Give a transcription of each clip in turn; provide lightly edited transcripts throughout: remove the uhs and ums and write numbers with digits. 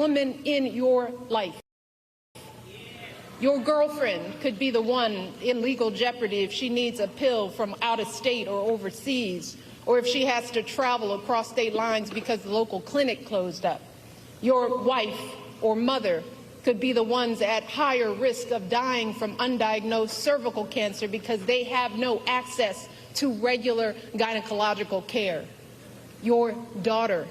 woman in your life. Your girlfriend could be the one in legal jeopardy if she needs a pill from out of state or overseas, or if she has to travel across state lines because the local clinic closed up. Your wife or mother could be the ones at higher risk of dying from undiagnosed cervical cancer because they have no access to regular gynecological care. Your daughter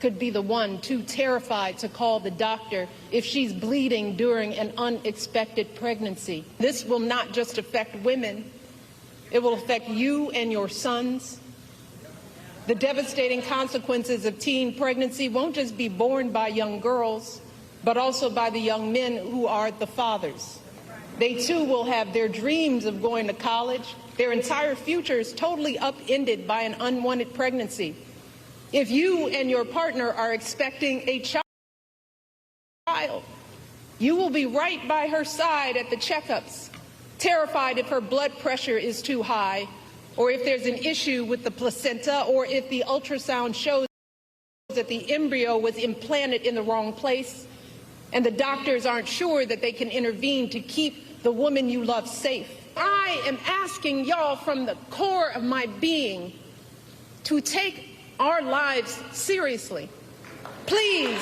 could be the one too terrified to call the doctor if she's bleeding during an unexpected pregnancy. This will not just affect women, it will affect you and your sons. The devastating consequences of teen pregnancy won't just be borne by young girls, but also by the young men who are the fathers. They too will have their dreams of going to college, their entire futures totally upended by an unwanted pregnancy. If you and your partner are expecting a child, you will be right by her side at the checkups, terrified if her blood pressure is too high, or if there's an issue with the placenta, or if the ultrasound shows that the embryo was implanted in the wrong place, and the doctors aren't sure that they can intervene to keep the woman you love safe. I am asking y'all from the core of my being to take our lives seriously. Please.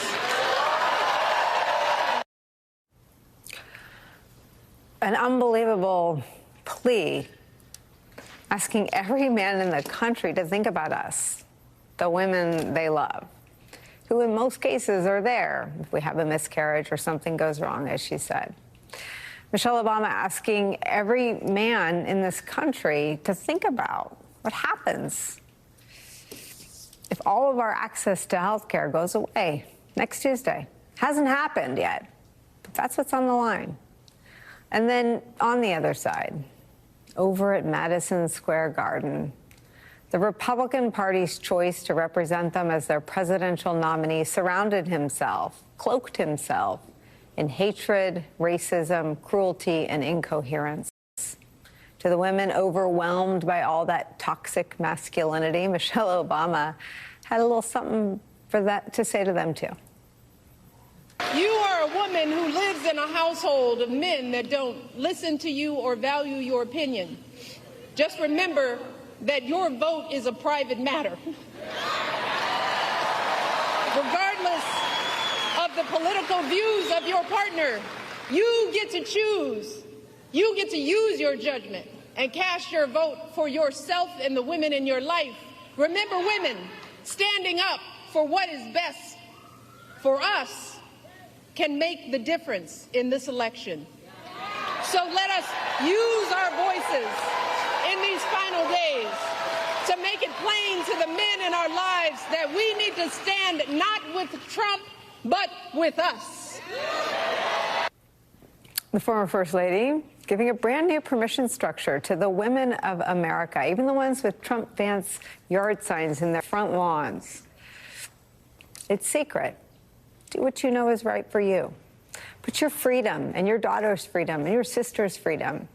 An unbelievable plea, asking every man in the country to think about us, the women they love, who in most cases are there if we have a miscarriage or something goes wrong, as she said. Michelle Obama asking every man in this country to think about what happens if all of our access to health care goes away next Tuesday. Hasn't happened yet, but that's what's on the line. And then on the other side, over at Madison Square Garden, the Republican Party's choice to represent them as their presidential nominee surrounded himself, cloaked himself in hatred, racism, cruelty, and incoherence. To the women overwhelmed by all that toxic masculinity, Michelle Obama had a little something for that to say to them, too. You are a woman who lives in a household of men that don't listen to you or value your opinion. Just remember that your vote is a private matter. Regardless of the political views of your partner, you get to choose. You get to use your judgment and cast your vote for yourself and the women in your life. Remember, women, standing up for what is best for us can make the difference in this election. So let us use our voices in these final days to make it plain to the men in our lives that we need to stand not with Trump, but with us. The former First Lady giving a brand new permission structure to the women of America, even the ones with Trump fans' yard signs in their front lawns. It's secret. Do what you know is right for you. Put your freedom and your daughter's freedom and your sister's freedom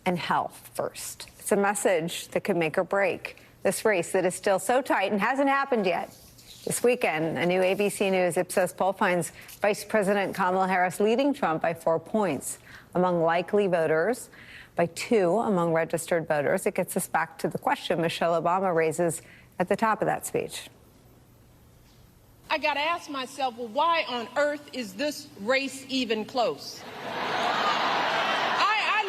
and health first. It's a message that could make or break this race that is still so tight and hasn't happened yet. This weekend, a new ABC News Ipsos poll finds Vice President Kamala Harris leading Trump by 4 points among likely voters, by 2 among registered voters. It gets us back to the question Michelle Obama raises at the top of that speech. I got to ask myself, well, why on earth is this race even close? I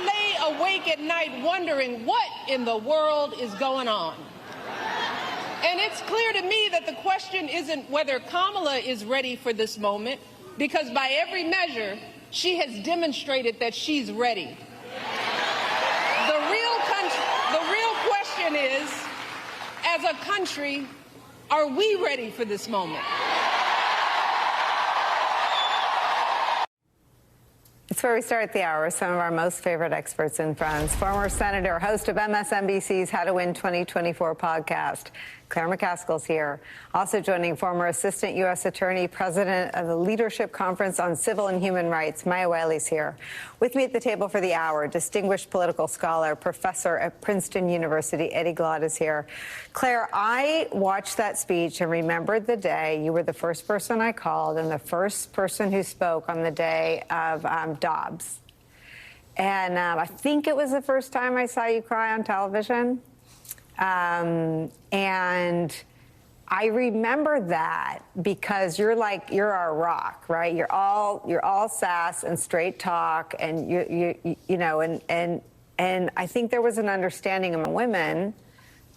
lay awake at night wondering what in the world is going on. And it's clear to me that the question isn't whether Kamala is ready for this moment, because by every measure, she has demonstrated that she's ready. The real question is, as a country, are we ready for this moment? It's where we start the hour with some of our most favorite experts and friends. Former Senator, host of MSNBC's How to Win 2024 podcast, Claire McCaskill's here. Also joining former Assistant U.S. Attorney, President of the Leadership Conference on Civil and Human Rights, Maya Wiley's here. With me at the table for the hour, distinguished political scholar, professor at Princeton University, Eddie Glaude is here. Claire, I watched that speech and remembered the day you were the first person I called and the first person who spoke on the day of Dobbs. And I think it was the first time I saw you cry on television. And I remember that because you're our rock, right? You're all sass and straight talk, and you know, and I think there was an understanding among women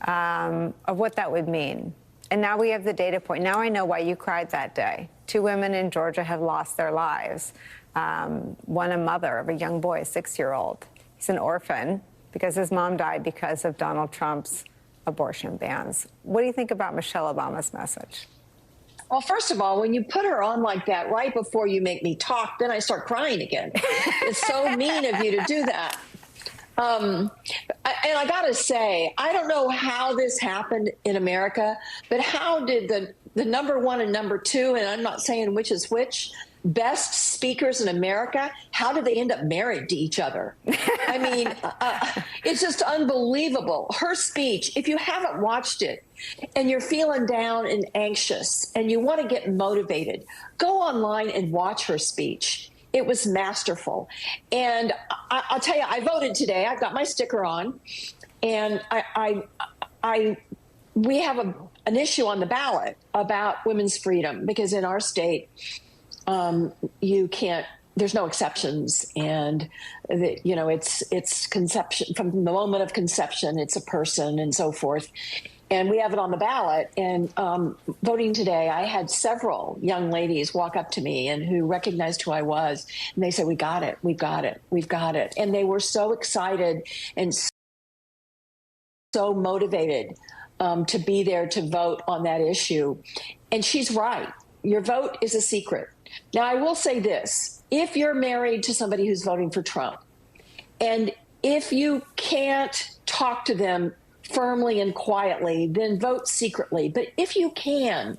of what that would mean. And now we have the data point. Now I know why you cried that day. 2 women in Georgia have lost their lives. One, a mother of a young boy, a 6-year-old. He's an orphan because his mom died because of Donald Trump's abortion bans. What do you think about Michelle Obama's message? Well, first of all, when you put her on like that right before you make me talk, then I start crying again. It's so mean of you to do that. And I got to say, I don't know how this happened in America, but how did the number 1 and number 2, and I'm not saying which is which, best speakers in America, how did they end up married to each other? I mean, it's just unbelievable. Her speech, if you haven't watched it and you're feeling down and anxious and you want to get motivated, go online and watch her speech. It was masterful. And I'll tell you, I voted today. I've got my sticker on, and we have an issue on the ballot about women's freedom, because in our state, you can't, there's no exceptions. And, it's conception from the moment of conception, it's a person and so forth. And we have it on the ballot. And voting today, I had several young ladies walk up to me and who recognized who I was. And they said, we got it, we've got it, we've got it. And they were so excited and so motivated to be there to vote on that issue. And she's right. Your vote is a secret. Now, I will say this. If you're married to somebody who's voting for Trump, and if you can't talk to them firmly and quietly, then vote secretly. But if you can,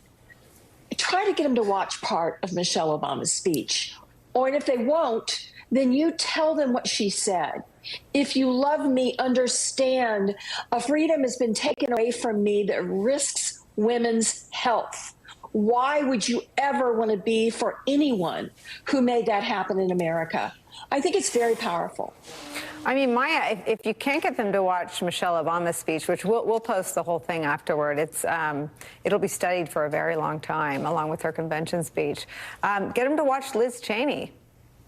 try to get them to watch part of Michelle Obama's speech. Or if they won't, then you tell them what she said. If you love me, understand a freedom has been taken away from me that risks women's health. Why would you ever want to be for anyone who made that happen in America? I think it's very powerful. I mean, Maya, if you can't get them to watch Michelle Obama's speech, which we'll post the whole thing afterward, it'll be studied for a very long time, along with her convention speech. Get them to watch Liz Cheney.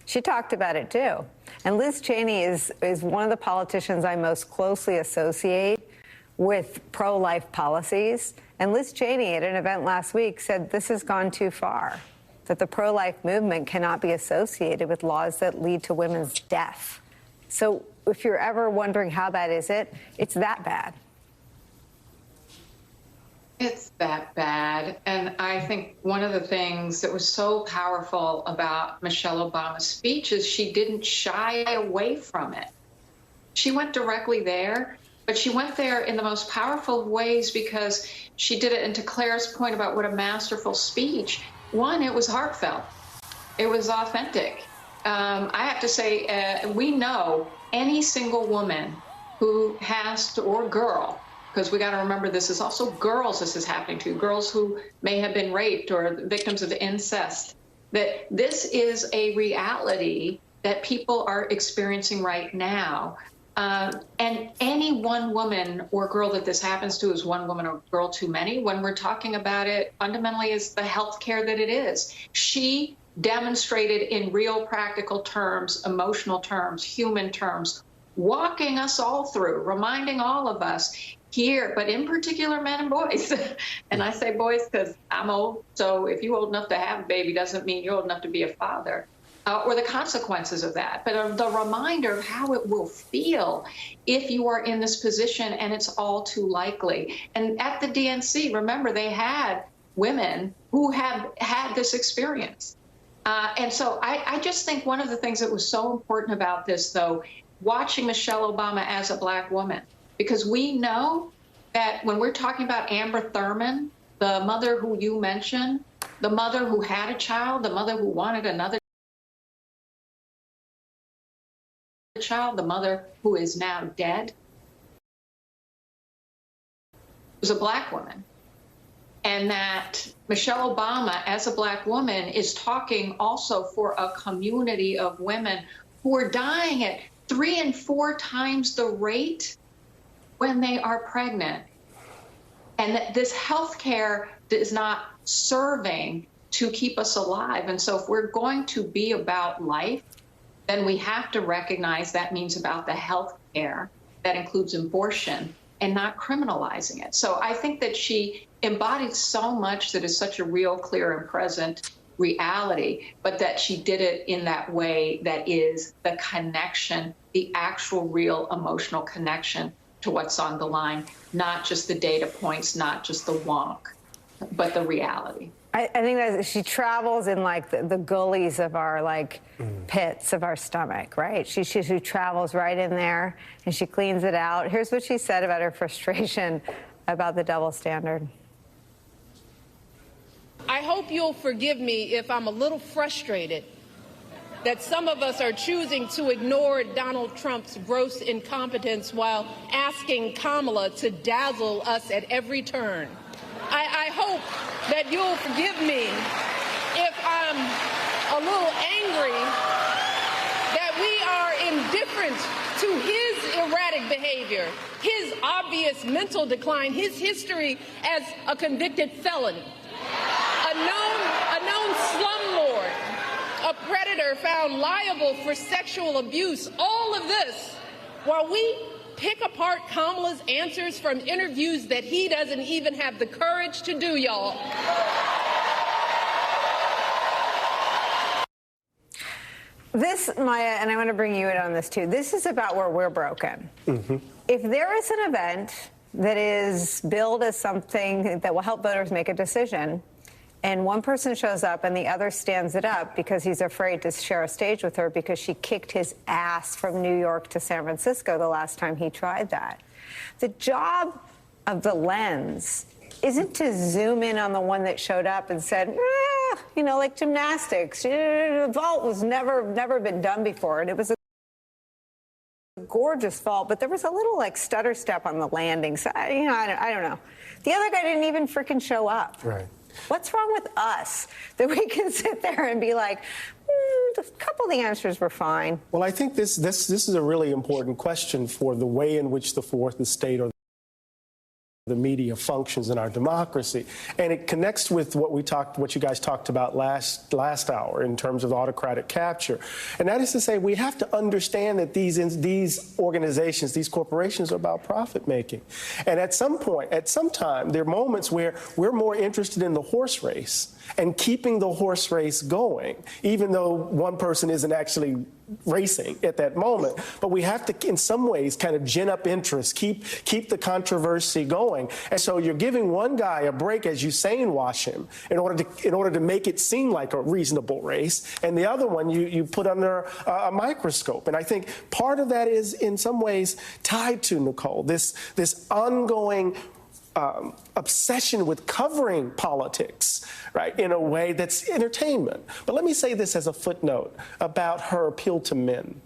She talked about it, too. And Liz Cheney is one of the politicians I most closely associate with pro-life policies. And Liz Cheney, at an event last week, said this has gone too far, that the pro-life movement cannot be associated with laws that lead to women's death. So if you're ever wondering how bad is it, it's that bad. It's that bad. And I think one of the things that was so powerful about Michelle Obama's speech is she didn't shy away from it. She went directly there. But she went there in the most powerful of ways because she did it. And to Claire's point about what a masterful speech, one, it was heartfelt. It was authentic. I have to say, we know any single woman who has to, or girl, because we got to remember this is also girls this is happening to, girls who may have been raped or victims of incest, that this is a reality that people are experiencing right now. And any one woman or girl that this happens to is one woman or girl too many. When we're talking about it, fundamentally is the health care that it is. She demonstrated in real practical terms, emotional terms, human terms, walking us all through, reminding all of us here, but in particular men and boys. And I say boys because I'm old. So if you're old enough to have a baby doesn't mean you're old enough to be a father. Or the consequences of that, but the reminder of how it will feel if you are in this position, and it's all too likely. And at the DNC, remember, they had women who have had this experience. And so I just think one of the things that was so important about this, though, watching Michelle Obama as a Black woman, because we know that when we're talking about Amber Thurman, the mother who you mentioned, the mother who had a child, the mother who wanted another child, the mother who is now dead, was a Black woman. And that Michelle Obama, as a Black woman, is talking also for a community of women who are dying at 3 and 4 times the rate when they are pregnant. And that this health care is not serving to keep us alive. And so if we're going to be about life, then we have to recognize that means about the health care that includes abortion and not criminalizing it. So I think that she embodied so much that is such a real, clear, and present reality, but that she did it in that way that is the connection, the actual, real emotional connection to what's on the line, not just the data points, not just the wonk, but the reality. I think that she travels in like the gullies of our pits of our stomach, right? She travels right in there and she cleans it out. Here's what she said about her frustration about the double standard. I hope you'll forgive me if I'm a little frustrated that some of us are choosing to ignore Donald Trump's gross incompetence while asking Kamala to dazzle us at every turn. I hope that you'll forgive me if I'm a little angry that we are indifferent to his erratic behavior, his obvious mental decline, his history as a convicted felon, a known slumlord, a predator found liable for sexual abuse, all of this while we pick apart Kamala's answers from interviews that he doesn't even have the courage to do, y'all. This, Maya, and I want to bring you in on this too, this is about where we're broken. Mm-hmm. If there is an event that is billed as something that will help voters make a decision, and one person shows up and the other stands it up because he's afraid to share a stage with her because she kicked his ass from New York to San Francisco the last time he tried that. The job of the lens isn't to zoom in on the one that showed up and said, you know, like gymnastics. The vault was never been done before, and it was a gorgeous vault, but there was a little like stutter step on the landing. So, you know, I don't know. The other guy didn't even freaking show up. Right. What's wrong with us that we can sit there and be like, a couple of the answers were fine? Well, I think this is a really important question for the way in which the fourth estate or the media functions in our democracy, and it connects with what you guys talked about last hour in terms of autocratic capture, and that is to say we have to understand that these organizations, these corporations, are about profit making, and at some point, at some time, there are moments where we're more interested in the horse race and keeping the horse race going, even though one person isn't actually racing at that moment. But we have to, in some ways, kind of gin up interest, keep the controversy going. And so you're giving one guy a break as you sane wash him in order to make it seem like a reasonable race, and the other one you put under a microscope. And I think part of that is in some ways tied to, Nicolle, this ongoing obsession with covering politics, right, in a way that's entertainment. But let me say this as a footnote about her appeal to men,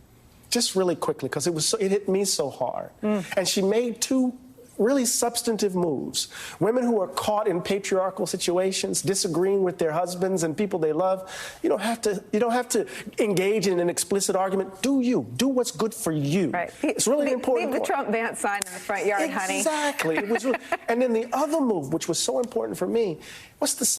just really quickly, because it hit me so hard. And she made two really substantive moves. Women who are caught in patriarchal situations, disagreeing with their husbands and people they love, you don't have to engage in an explicit argument. Do what's good for you. Right. It's really important. Leave the Trump Vance sign in the front yard, honey. Exactly. It was really, and then the other move, which was so important for me, what's the